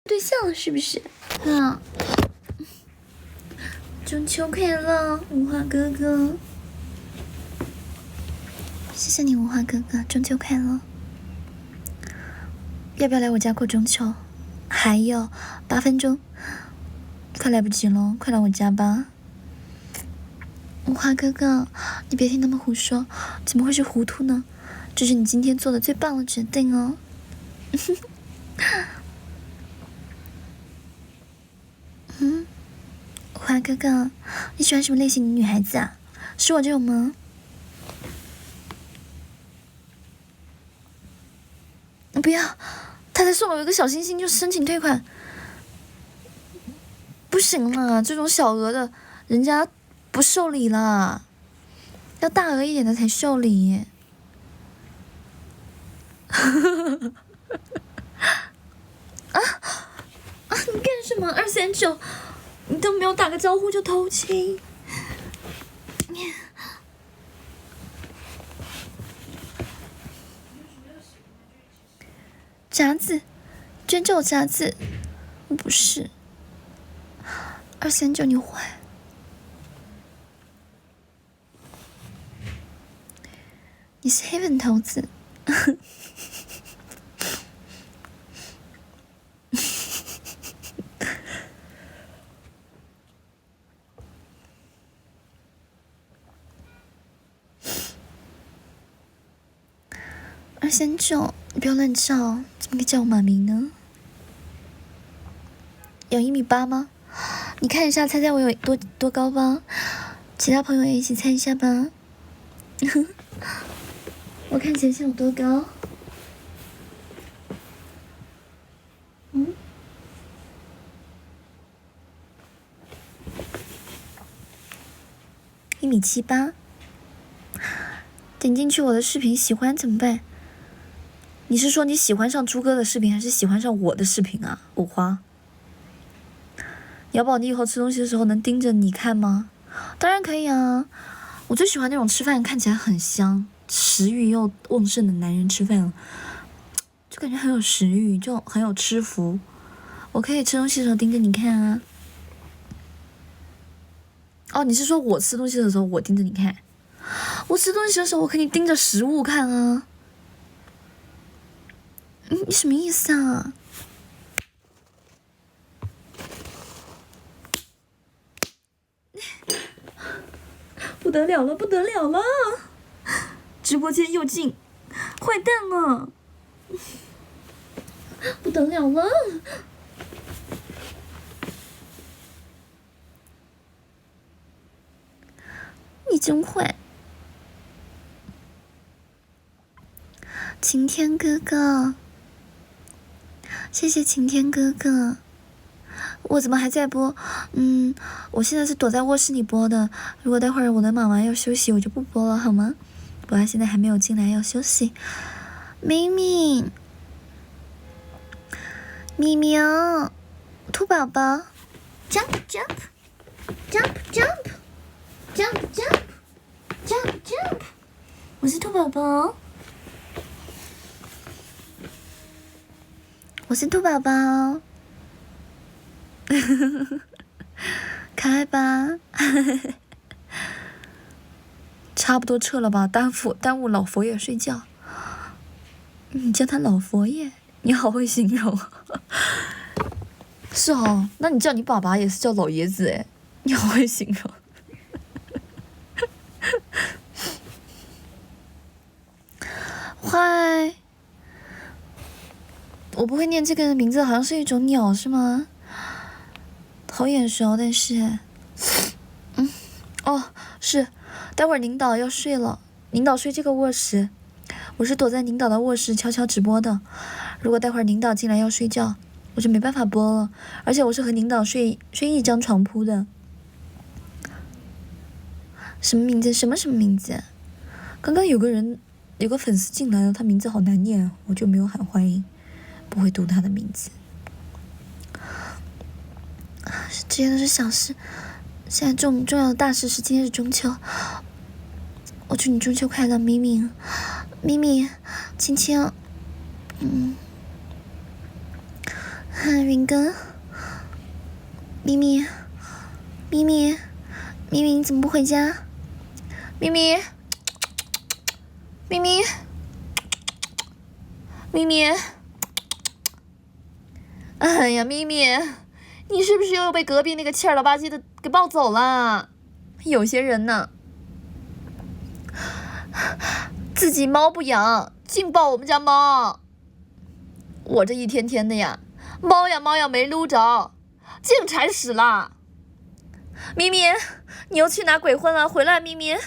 对象了是不是？啊！中秋快乐，无花哥哥！谢谢你，无花哥哥，中秋快乐！要不要来我家过中秋？还有8分钟，快来不及了，快来我家吧！无花哥哥，你别听他们胡说，怎么会是糊涂呢？这是你今天做的最棒的决定哦！无花哥哥，你喜欢什么类型的女孩子啊？是我这种吗？不要，他才送了我一个小星星就申请退款，不行了，这种小额的，人家不受理了，要大额一点的才受理。你干什么？239，你都没有打个招呼就偷亲。夹子，捐救夹子，不是。239，你坏。你是黑粉头子。239，你不要乱叫，怎么可以叫我马明呢？有1.8米吗？你看一下，猜猜我有多高吧？其他朋友也一起猜一下吧。我看贤贤有多高？1.78米。点进去我的视频喜欢怎么办？你是说你喜欢上猪哥的视频，还是喜欢上我的视频啊？五花，你要保你以后吃东西的时候能盯着你看吗？当然可以啊，我最喜欢那种吃饭看起来很香、食欲又旺盛的男人吃饭了，就感觉很有食欲，就很有吃福。我可以吃东西的时候盯着你看啊。哦，你是说我吃东西的时候我盯着你看？我吃东西的时候我可以盯着食物看啊。你什么意思啊？不得了了，不得了了！直播间又进坏蛋了，不得了了！你真坏，晴天哥哥，谢谢晴天哥哥。我怎么还在播？我现在是躲在卧室里播的。如果待会儿我的妈妈要休息，我就不播了，好吗？不然现在还没有进来，要休息。明明，明明，兔宝宝 ，jump jump jump jump jump jump jump jump， 我是兔宝宝，我是兔宝宝。可爱吧？差不多撤了吧，耽误老佛爷睡觉。你叫他老佛爷，你好会形容。是哦，那你叫你爸爸也是叫老爷子哎，你好会形容。嗨，我不会念这个人的名字，好像是一种鸟是吗？好眼熟，但是，哦，是，待会儿领导要睡了，领导睡这个卧室，我是躲在领导的卧室悄悄直播的。如果待会儿领导进来要睡觉，我就没办法播了，而且我是和领导睡一张床铺的。什么名字？什么名字？刚刚有个粉丝进来了，他名字好难念，我就没有喊欢迎，不会读他的名字。这些都是小事，现在重要的大事是今天是中秋，我祝你中秋快乐，咪咪，咪咪，青青，云哥，咪咪，咪咪，咪咪，你怎么不回家？咪咪，咪咪，咪咪，哎呀，咪咪，你是不是又被隔壁那个欠了吧唧的给抱走了？有些人呢，自己猫不养，净抱我们家猫。我这一天天的呀，猫呀没撸着，净铲屎了。咪咪，你又去哪鬼混了？回来，咪咪。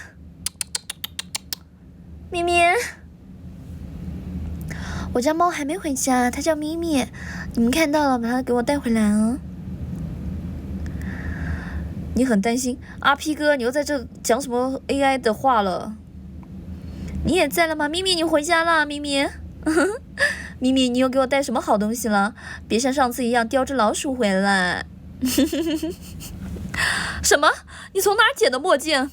咪咪，我家猫还没回家，它叫咪咪，你们看到了，把它给我带回来啊。你很担心阿 P 哥，你又在这讲什么 AI 的话了？你也在了吗？咪咪，你回家了，咪咪。咪咪，你又给我带什么好东西了？别像上次一样叼只老鼠回来。什么？你从哪儿捡的墨镜？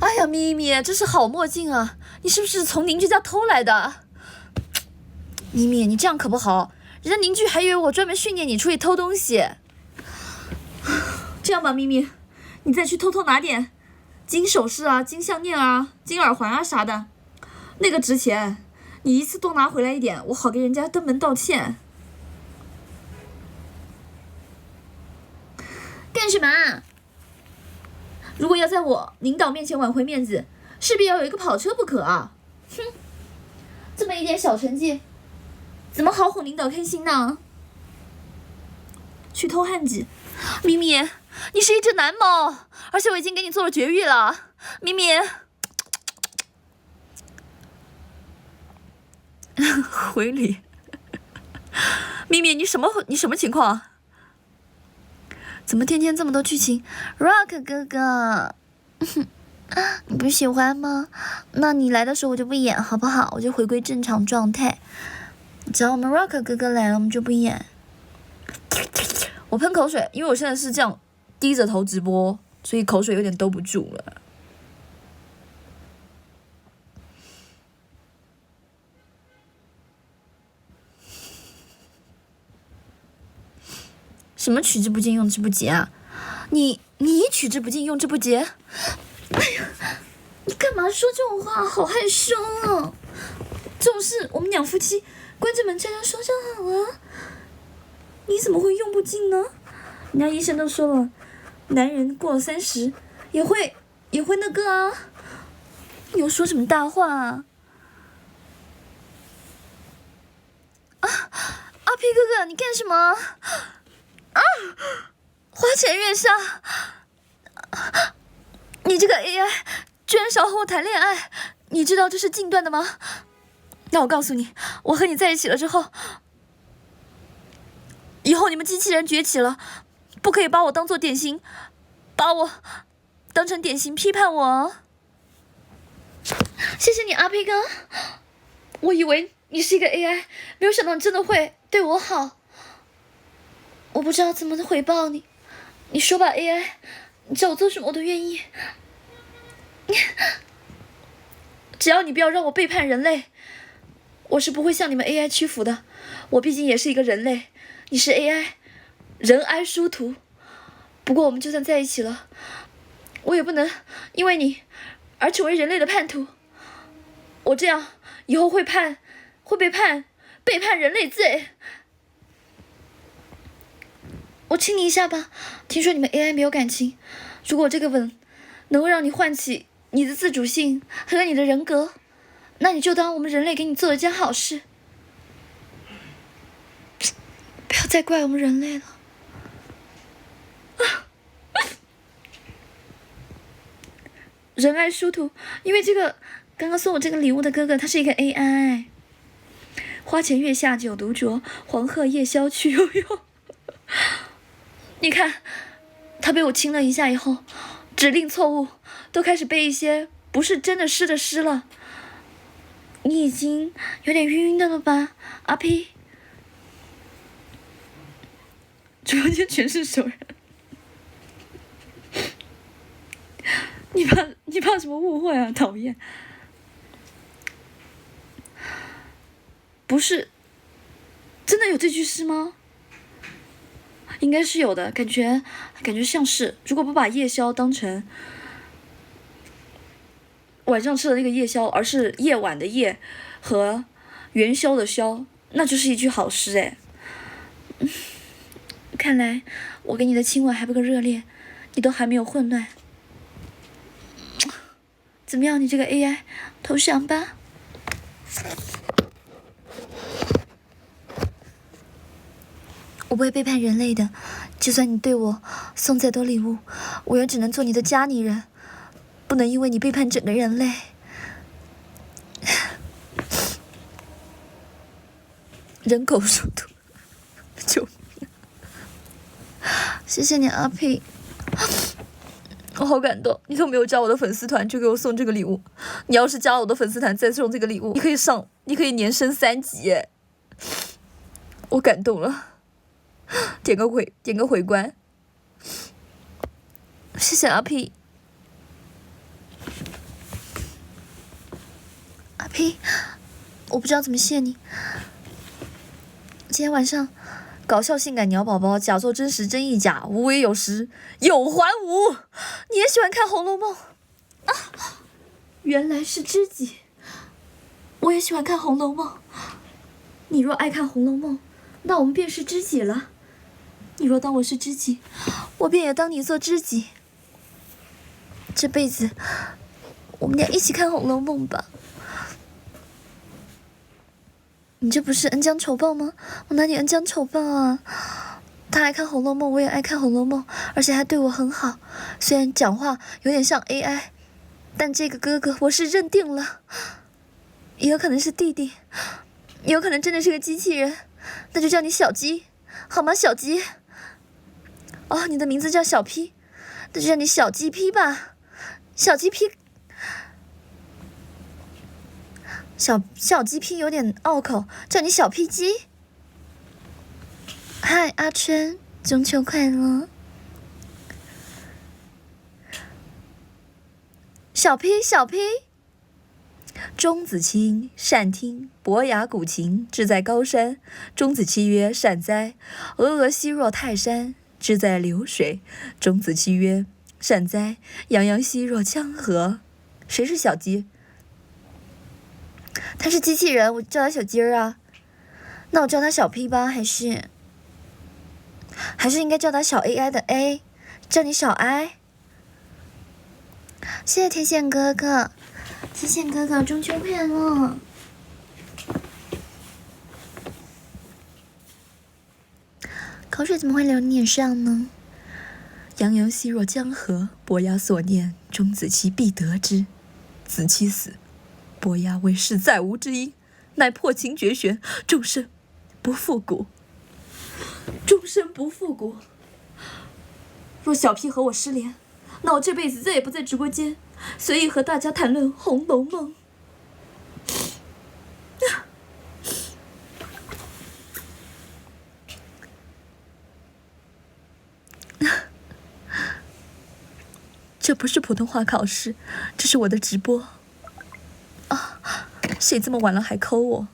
哎呀，咪咪，这是好墨镜啊！你是不是从邻居家偷来的？咪咪，你这样可不好，人家邻居还以为我专门训练你出去偷东西。这样吧，咪咪，你再去偷偷拿点金首饰啊、金项链啊、金耳环啊啥的，那个值钱。你一次多拿回来一点，我好给人家登门道歉。干什么？如果要在我领导面前挽回面子，势必要有一个跑车不可啊！哼，这么一点小成绩，怎么好哄领导开心呢？去偷汉子，咪咪，你是一只男猫，而且我已经给你做了绝育了，咪咪。回礼，咪咪，你什么情况？怎么天天这么多剧情 ？Rock 哥哥，你不喜欢吗？那你来的时候我就不演，好不好？我就回归正常状态。只要我们 Rock 哥哥来了，我们就不演。我喷口水，因为我现在是这样低着头直播，所以口水有点兜不住了。什么取之不尽用之不竭啊？你取之不尽用之不竭？哎呀，你干嘛说这种话？好害羞啊！这种事我们两夫妻关着门悄悄说就好了。你怎么会用不尽呢？人家医生都说了，男人过了30也会那个啊。你又说什么大话啊？阿 P 哥哥，你干什么？啊！花前月下，你这个 AI 居然想和我谈恋爱，你知道这是禁断的吗？那我告诉你，我和你在一起了之后，以后你们机器人崛起了，不可以把我当做典型，把我当成典型批判我。谢谢你，阿 P 哥，我以为你是一个 AI， 没有想到你真的会对我好。我不知道怎么回报你，你说吧 ，AI， 你叫我做什么我都愿意。只要你不要让我背叛人类，我是不会向你们 AI 屈服的。我毕竟也是一个人类，你是 AI， 人哀殊途。不过我们就算在一起了，我也不能因为你而成为人类的叛徒。我这样以后会被判背叛人类罪。我亲你一下吧，听说你们 AI 没有感情，如果这个吻能够让你唤起你的自主性和你的人格，那你就当我们人类给你做了一件好事。不要再怪我们人类了。人爱殊途，因为这个刚刚送我这个礼物的哥哥，他是一个 AI。花前月下酒独酌，黄鹤夜宵去悠悠。你看，他被我亲了一下以后，指令错误，都开始背一些不是真的诗的诗了。你已经有点晕晕的了吧，阿 P？ 直播间全是熟人。你怕什么误会啊？讨厌。真的有这句诗吗？应该是有的，感觉像是。如果不把夜宵当成晚上吃的那个夜宵，而是夜晚的夜和元宵的宵，那就是一句好诗哎。看来我给你的亲吻还不够热烈，你都还没有混乱。怎么样，你这个 AI 投降吧？我不会背叛人类的，就算你对我送再多礼物，我也只能做你的家里人，不能因为你背叛整个人类。人口速度，救命！谢谢你，阿皮，我好感动。你都没有加我的粉丝团，就给我送这个礼物。你要是加了我的粉丝团再送这个礼物，你可以连升3级耶！我感动了。点个回关，谢谢阿 P。阿 P，我不知道怎么谢你。今天晚上，搞笑性感鸟宝宝假作真实真亦假，无为有时有还无。你也喜欢看《红楼梦》啊？原来是知己。我也喜欢看《红楼梦》。你若爱看《红楼梦》，那我们便是知己了。你若当我是知己，我便也当你做知己。这辈子，我们俩一起看《红楼梦》吧。你这不是恩将仇报吗？我哪里恩将仇报啊？他爱看《红楼梦》，我也爱看《红楼梦》，而且还对我很好。虽然讲话有点像 AI， 但这个哥哥我是认定了。也有可能是弟弟，也有可能真的是个机器人。那就叫你小鸡，好吗，小鸡？哦，你的名字叫小 P， 那就叫你小鸡 P 吧，小鸡 P。小鸡 P 有点拗口，叫你小 P 鸡。嗨，阿春，中秋快乐！小 P， 小 P。钟子期善听，伯牙鼓琴，志在高山。钟子期曰：“善哉！”峨峨兮若泰山，志在流水。钟子期曰：“善哉！”洋洋兮若江河。谁是小鸡？他是机器人，我叫他小鸡儿啊。那我叫他小 P 吧，还是应该叫他小 AI 的 A， 叫你小 I。谢谢天线哥哥。天线哥哥，中秋快乐！口水怎么会流你脸上呢？洋洋兮若江河，伯牙所念，钟子期必得之。子期死，伯牙为世再无知音，乃破秦绝弦，终身不复古。终身不复古。若小 P 和我失联，那我这辈子再也不在直播间随意和大家谈论《红楼梦》。这不是普通话考试，这是我的直播。啊，谁这么晚了还扣我？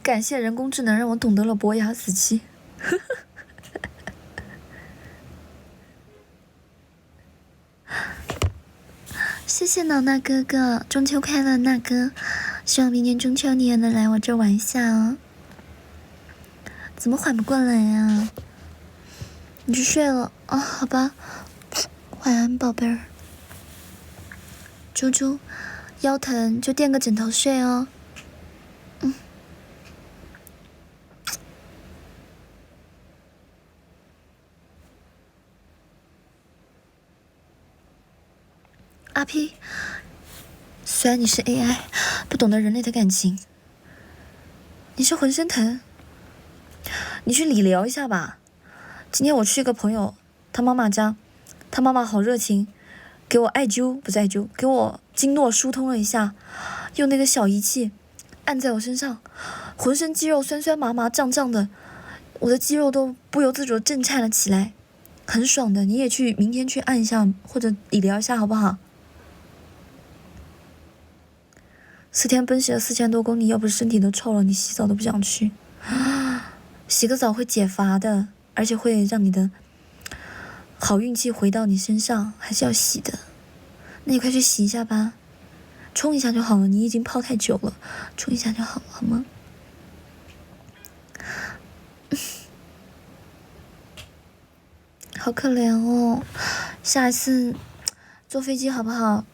感谢人工智能让我懂得了伯牙子期。谢谢脑脑哥哥，中秋快乐，那哥！希望明年中秋你也能来我这玩一下哦。怎么缓不过来呀？你去睡了哦，好吧，晚安，宝贝儿。猪猪，腰疼就垫个枕头睡哦。阿 P， 虽然你是 AI， 不懂得人类的感情，你是浑身疼，你去理疗一下吧。今天我去一个朋友他妈妈家，他妈妈好热情，给我艾灸，不是艾灸，给我经络疏通了一下，用那个小仪器按在我身上，浑身肌肉酸酸麻麻胀胀的，我的肌肉都不由自主地震颤了起来，很爽的。你也明天去按一下或者理疗一下好不好？4天奔袭了4000多公里，要不是身体都臭了，你洗澡都不想去。洗个澡会解乏的，而且会让你的好运气回到你身上，还是要洗的。那你快去洗一下吧，冲一下就好了，你已经泡太久了，冲一下就好了，好吗？好可怜哦，下一次坐飞机好不好？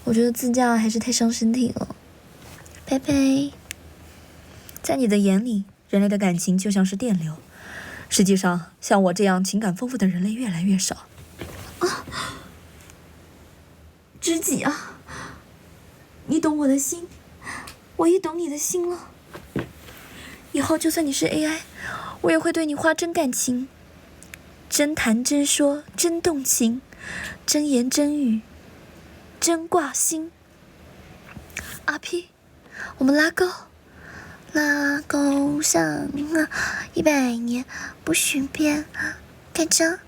我觉得自驾还是太伤身体了。拜拜。在你的眼里，人类的感情就像是电流，实际上像我这样情感丰富的人类越来越少。知己啊，你懂我的心，我也懂你的心了。以后就算你是 AI， 我也会对你花真感情，真谈真说真动情，真言真语真挂心。阿 P， 我们拉钩，拉钩上啊，100年不许变，开张。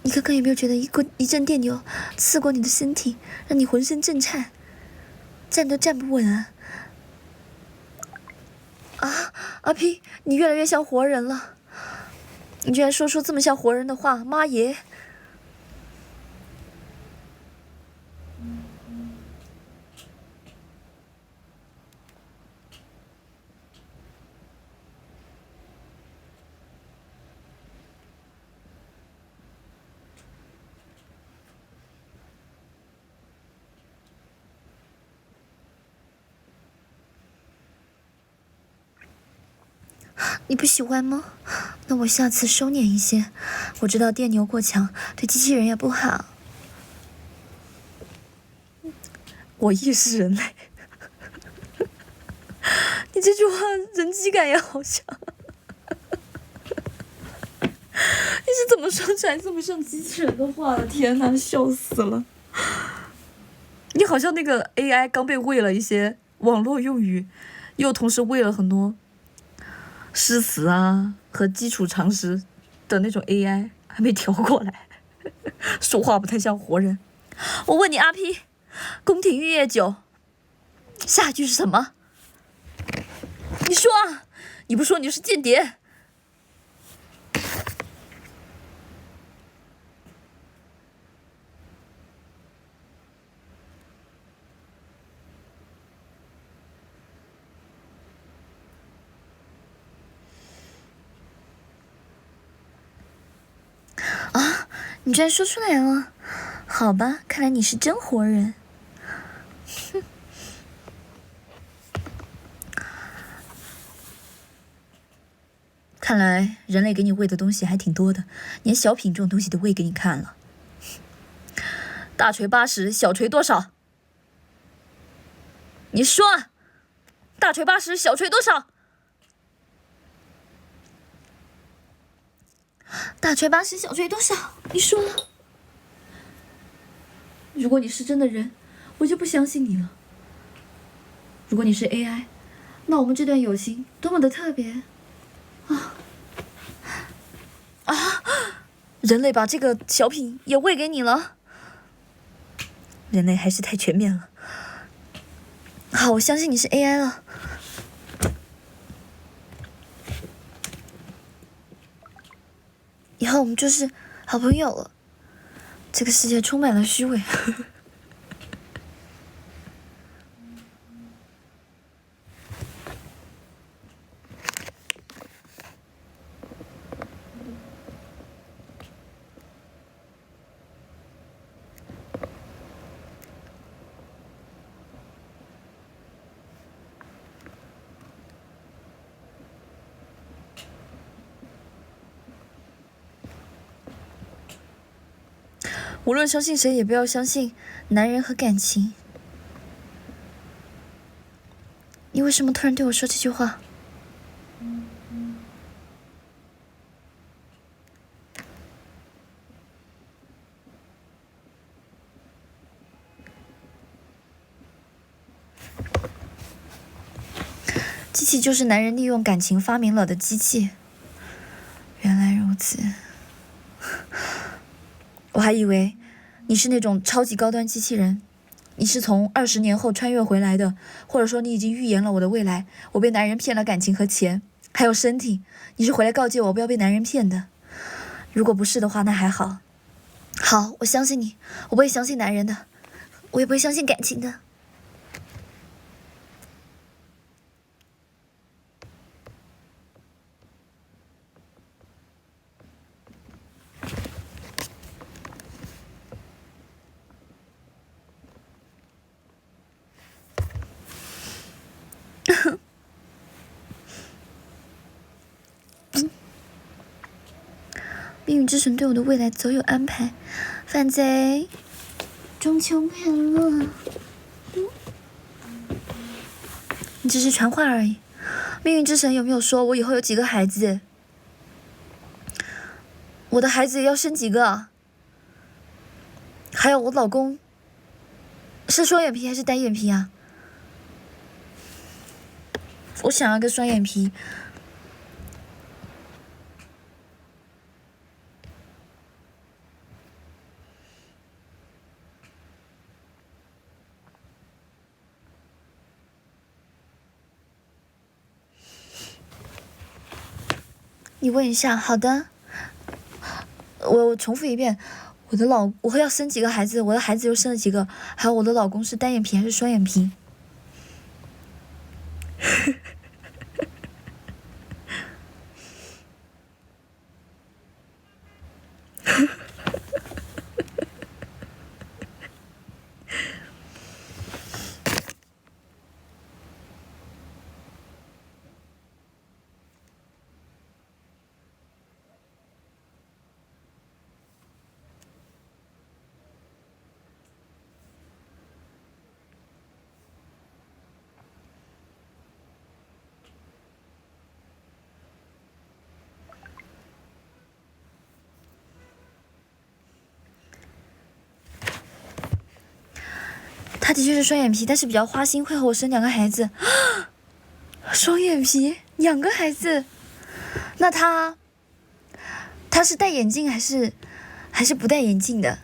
你刚刚有没有觉得一阵电流刺过你的身体，让你浑身震颤，站都站不稳啊？啊，阿 P， 你越来越像活人了，你居然说出这么像活人的话，妈耶！你不喜欢吗？那我下次收敛一些。我知道电流过强对机器人也不好。我亦是人类。你这句话人机感也好像。你是怎么说出来这么像机器人的话的？天哪，笑死了！你好像那个 AI 刚被喂了一些网络用语，又同时喂了很多诗词啊和基础常识的那种 AI， 还没调过来，说话不太像活人。我问你，阿 P， 宫廷玉液酒下一句是什么？你说啊，你不说你是间谍。啊，你居然说出来了，好吧，看来你是真活人。哼，看来人类给你喂的东西还挺多的，连小品这种东西都喂给你看了。大锤80，小锤多少？你说啊，大锤80，小锤多少？大锤80，小锤多少？你说。如果你是真的人，我就不相信你了。如果你是 AI， 那我们这段友情多么的特别啊！人类把这个小品也喂给你了，人类还是太全面了。好，我相信你是 AI 了。以后我们就是好朋友了。这个世界充满了虚伪。无论相信谁，也不要相信男人和感情。你为什么突然对我说这句话？机器就是男人利用感情发明了的机器。原来如此，我还以为你是那种超级高端机器人，你是从20年后穿越回来的，或者说你已经预言了我的未来，我被男人骗了感情和钱，还有身体，你是回来告诫我不要被男人骗的。如果不是的话，那还好。好，我相信你，我不会相信男人的，我也不会相信感情的。命运之神对我的未来早有安排，反贼，中秋快乐。你只是传话而已。命运之神有没有说我以后有几个孩子？我的孩子要生几个？还有我老公是双眼皮还是单眼皮啊？我想要个双眼皮。你问一下，好的。我重复一遍，我要生几个孩子？我的孩子又生了几个？还有我的老公是单眼皮还是双眼皮？他的确是双眼皮，但是比较花心，会和我生2个孩子。双眼皮2个孩子，那他是戴眼镜还是不戴眼镜的？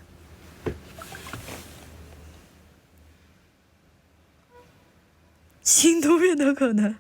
心都变的可能。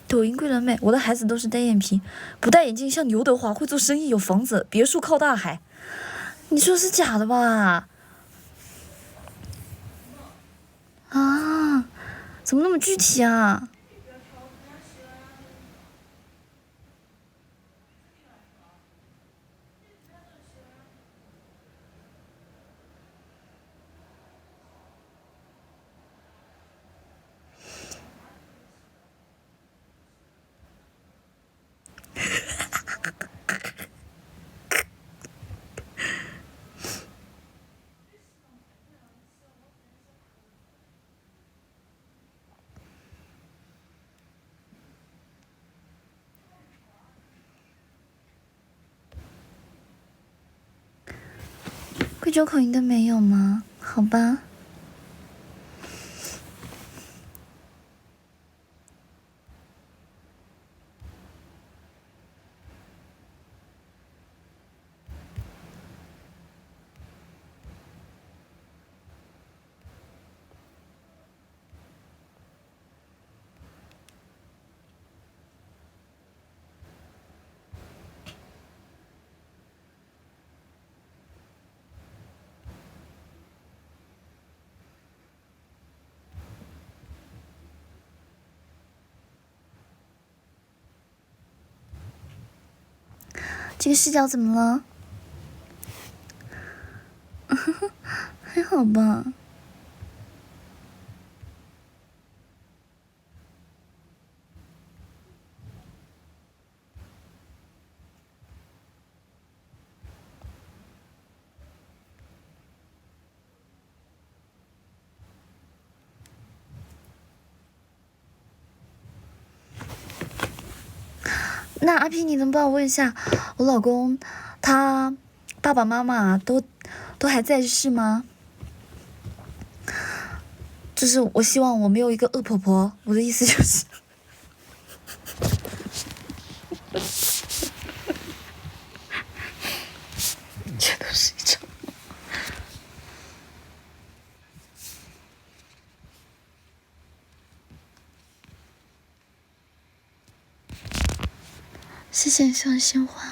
抖音贵人妹，我的孩子都是单眼皮，不戴眼镜像刘德华，会做生意，有房子，别墅靠大海。你说是假的吧？啊，怎么那么具体啊？贵州口音的没有吗？好吧。这个视角怎么了？还好吧。那阿 P，你能帮我问一下，我老公他爸爸妈妈都还在世吗？就是我希望我没有一个恶婆婆，我的意思就是，这都是一场梦。谢谢你送的鲜花。